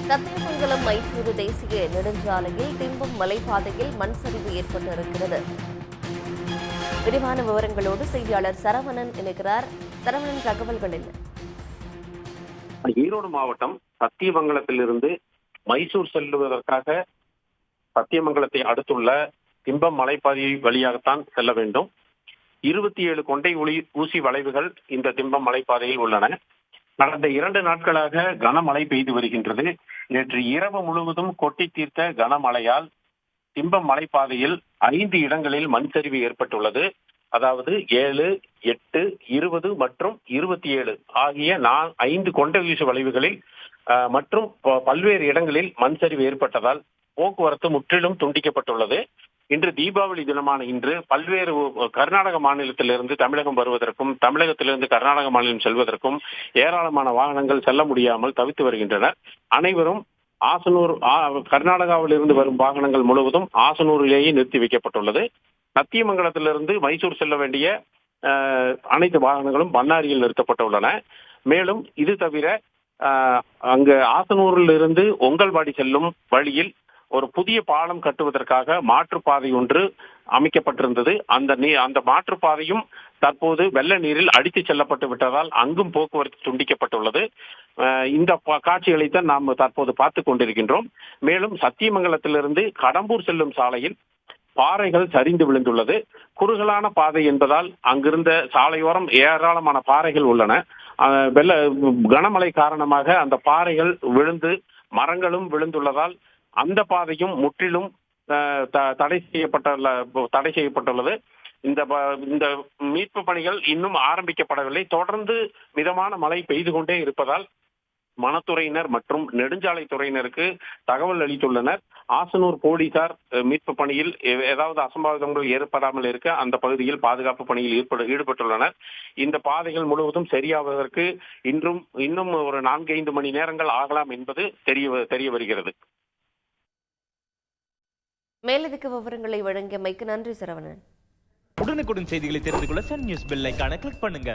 சத்தியமங்கலம் மைசூரு தேசிய நெடுஞ்சாலையில் திம்பம் மலைப்பாதையில் மண் சரிவு ஏற்பட்டிருக்கிறது. விரிவான விவரங்களோடு செய்தியாளர் சரவணன் இணைக்கிறார். சரவணன், தகவல்கள் என்ன? ஈரோடு மாவட்டம் சத்தியமங்கலத்திலிருந்து மைசூர் செல்லுவதற்காக சத்தியமங்கலத்தை அடுத்துள்ள திம்பம் மலைப்பாதை வழியாகத்தான் செல்ல வேண்டும். 27 கொண்டை ஊசி வளைவுகள் இந்த திம்பம் மலைப்பாதையில் உள்ளன. கடந்த 2 நாட்களாக கனமழை பெய்து வருகின்றது. நேற்று இரவு முழுவதும் கொட்டி தீர்த்த கனமழையால் திம்பம் மலைப்பாதையில் 5 இடங்களில் மண் சரிவு ஏற்பட்டுள்ளது. அதாவது 7, 8, 20 மற்றும் 27 ஆகிய 5 கொண்டை ஊசி வளைவுகளில் மற்றும் பல்வேறு இடங்களில் மண் சரிவு ஏற்பட்டதால் போக்குவரத்து முற்றிலும் துண்டிக்கப்பட்டுள்ளது. இன்று தீபாவளி தினமான இன்று பல்வேறு கர்நாடக மாநிலத்திலிருந்து தமிழகம் வருவதற்கும் தமிழகத்திலிருந்து கர்நாடக மாநிலம் செல்வதற்கும் ஏராளமான வாகனங்கள் செல்ல முடியாமல் தவித்து வருகின்றனர். அனைவரும் ஆசனூர் கர்நாடகாவில் இருந்து வரும் வாகனங்கள் முழுவதும் ஆசனூரிலேயே நிறுத்தி வைக்கப்பட்டுள்ளது. சத்தியமங்கலத்திலிருந்து மைசூர் செல்ல வேண்டிய அனைத்து வாகனங்களும் பண்ணாரியில் நிறுத்தப்பட்டுள்ளன. மேலும் இது தவிர அங்கு ஆசனூரில் இருந்து ஒங்கல்வாடி செல்லும் வழியில் ஒரு புதிய பாலம் கட்டுவதற்காக மாற்றுப்பாதை ஒன்று அமைக்கப்பட்டிருந்தது. அந்த மாற்றுப்பாதையும் தற்போது வெள்ள நீரில் அடித்து செல்லப்பட்டு விட்டதால் அங்கும் போக்குவரத்து துண்டிக்கப்பட்டுள்ளது. இந்த காட்சிகளைத்தான் நாம் தற்போது பார்த்து கொண்டிருக்கின்றோம். மேலும் சத்தியமங்கலத்திலிருந்து கடம்பூர் செல்லும் சாலையில் பாறைகள் சரிந்து விழுந்துள்ளது. குறுகலான பாதை என்பதால் அங்கிருந்த சாலையோரம் ஏராளமான பாறைகள் உள்ளன. கனமழை காரணமாக அந்த பாறைகள் விழுந்து மரங்களும் விழுந்துள்ளதால் அந்த பாதையும் முற்றிலும் தடை செய்யப்பட்டுள்ளது. இந்த மீட்பு பணிகள் இன்னும் ஆரம்பிக்கப்படவில்லை. தொடர்ந்து மிதமான மழை பெய்து கொண்டே இருப்பதால் வனத்துறையினர் மற்றும் நெடுஞ்சாலை துறையினருக்கு தகவல் அளித்துள்ளனர். ஆசனூர் போலீசார் மீட்பு பணியில் ஏதாவது அசம்பாவிதங்கள் ஏற்படாமல் இருக்க அந்த பகுதியில் பாதுகாப்பு பணியில் ஈடுபட்டுள்ளனர். இந்த பாதைகள் முழுவதும் சரியாவதற்கு இன்னும் ஒரு 4-5 மணி நேரங்கள் ஆகலாம் என்பது தெரிய வருகிறது. மேலதிக விவரங்களை வழங்கியமைக்கு நன்றி சரவணன். உடனுக்குடன் செய்திகளை தெரிந்து கொள்ள சன் நியூஸ் பெல் ஐகானை கிளிக் பண்ணுங்க.